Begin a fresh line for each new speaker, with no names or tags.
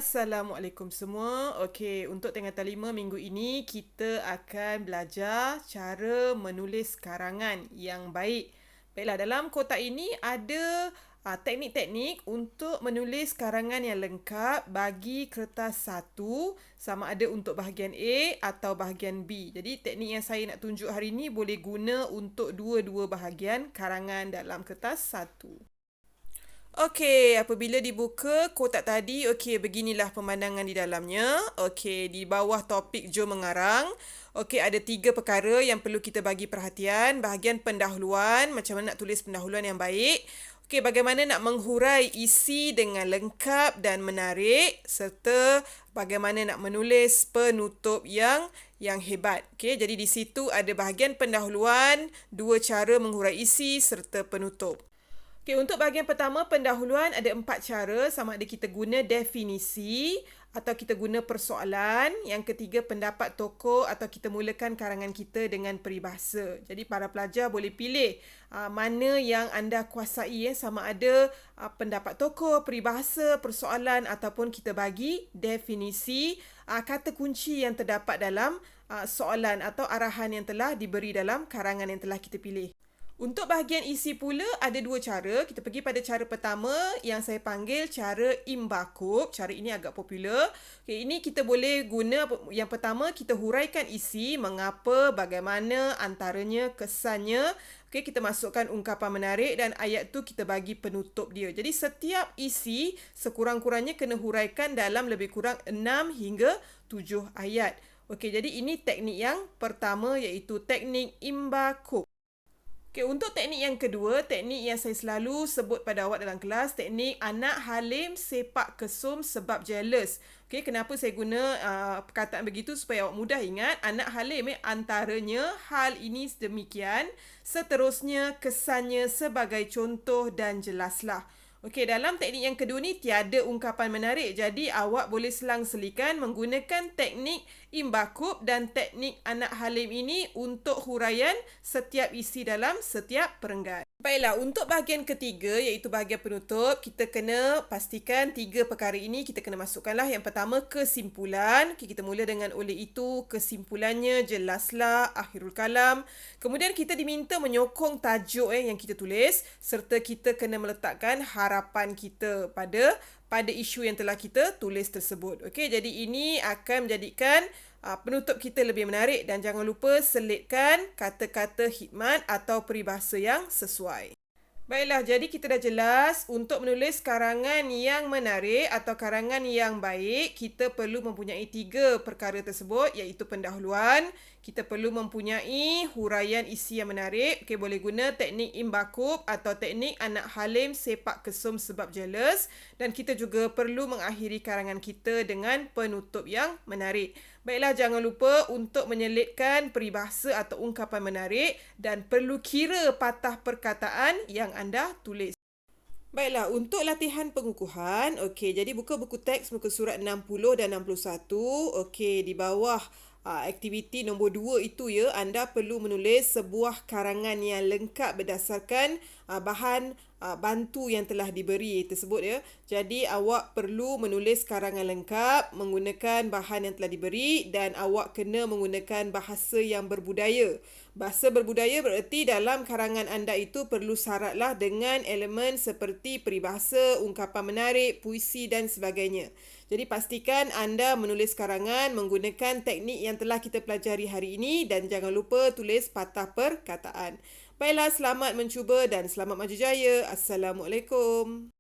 Assalamualaikum semua. Okey, untuk tingkatan 5 minggu ini kita akan belajar cara menulis karangan yang baik. Baiklah, dalam kotak ini ada teknik-teknik untuk menulis karangan yang lengkap bagi kertas satu, sama ada untuk bahagian A atau bahagian B. Jadi teknik yang saya nak tunjuk hari ini boleh guna untuk dua-dua bahagian karangan dalam kertas satu. Okey, apabila dibuka kotak tadi, okey, beginilah pemandangan di dalamnya. Okey, di bawah topik Jom Mengarang. Okey, ada 3 perkara yang perlu kita bagi perhatian. Bahagian pendahuluan, macam mana nak tulis pendahuluan yang baik. Okey, bagaimana nak menghurai isi dengan lengkap dan menarik, serta bagaimana nak menulis penutup yang hebat. Okey, jadi di situ ada bahagian pendahuluan, 2 cara menghurai isi serta penutup. Okay, untuk bahagian pertama, pendahuluan ada 4 cara. Sama ada kita guna definisi atau kita guna persoalan. Yang ketiga, pendapat tokoh atau kita mulakan karangan kita dengan peribahasa. Jadi, para pelajar boleh pilih mana yang anda kuasai. Sama ada pendapat tokoh, peribahasa, persoalan ataupun kita bagi definisi kata kunci yang terdapat dalam soalan atau arahan yang telah diberi dalam karangan yang telah kita pilih. Untuk bahagian isi pula ada 2 cara. Kita pergi pada cara pertama yang saya panggil cara imbakub. Cara ini agak popular. Okay, ini kita boleh guna, yang pertama kita huraikan isi, mengapa, bagaimana, antaranya, kesannya. Okay, kita masukkan ungkapan menarik dan ayat tu kita bagi penutup dia. Jadi setiap isi sekurang-kurangnya kena huraikan dalam lebih kurang 6 hingga 7 ayat. Okay, jadi ini teknik yang pertama iaitu teknik imbakub. Okay, untuk teknik yang kedua, teknik yang saya selalu sebut pada awak dalam kelas, teknik anak halim sepak kesum sebab jealous. Okay, kenapa saya guna perkataan begitu supaya awak mudah ingat. Anak halim antaranya hal ini demikian, seterusnya kesannya sebagai contoh dan jelaslah. Okey, dalam teknik yang kedua ni tiada ungkapan menarik. Jadi awak boleh selang-selikan menggunakan teknik imbakub dan teknik anak halim ini untuk huraian setiap isi dalam setiap perenggan. Baiklah, untuk bahagian ketiga iaitu bahagian penutup, kita kena pastikan 3 perkara ini kita kena masukkanlah. Yang pertama, kesimpulan. Okay, kita mula dengan oleh itu, kesimpulannya, jelaslah, akhirul kalam. Kemudian kita diminta menyokong tajuk yang kita tulis serta kita kena meletakkan harapan kita pada isu yang telah kita tulis tersebut. Okey, jadi ini akan menjadikan penutup kita lebih menarik dan jangan lupa selitkan kata-kata khidmat atau peribahasa yang sesuai. Baiklah, jadi kita dah jelas untuk menulis karangan yang menarik atau karangan yang baik, kita perlu mempunyai 3 perkara tersebut iaitu pendahuluan, kita perlu mempunyai huraian isi yang menarik. Okey, boleh guna teknik imbakub atau teknik anak halim sepak kesum sebab jealous, dan kita juga perlu mengakhiri karangan kita dengan penutup yang menarik. Baiklah, jangan lupa untuk menyelitkan peribahasa atau ungkapan menarik dan perlu kira patah perkataan yang anda tulis. Baiklah, untuk latihan pengukuhan, okey, jadi buka buku teks muka surat 60 dan 61. Okey, di bawah aktiviti nombor 2 itu anda perlu menulis sebuah karangan yang lengkap berdasarkan bahan bantu yang telah diberi tersebut. Jadi awak perlu menulis karangan lengkap menggunakan bahan yang telah diberi dan awak kena menggunakan bahasa yang berbudaya. Bahasa berbudaya bererti dalam karangan anda itu perlu syaratlah dengan elemen seperti peribahasa, ungkapan menarik, puisi dan sebagainya. Jadi pastikan anda menulis karangan menggunakan teknik yang telah kita pelajari hari ini dan jangan lupa tulis patah perkataan. Baiklah, selamat mencuba dan selamat maju jaya. Assalamualaikum.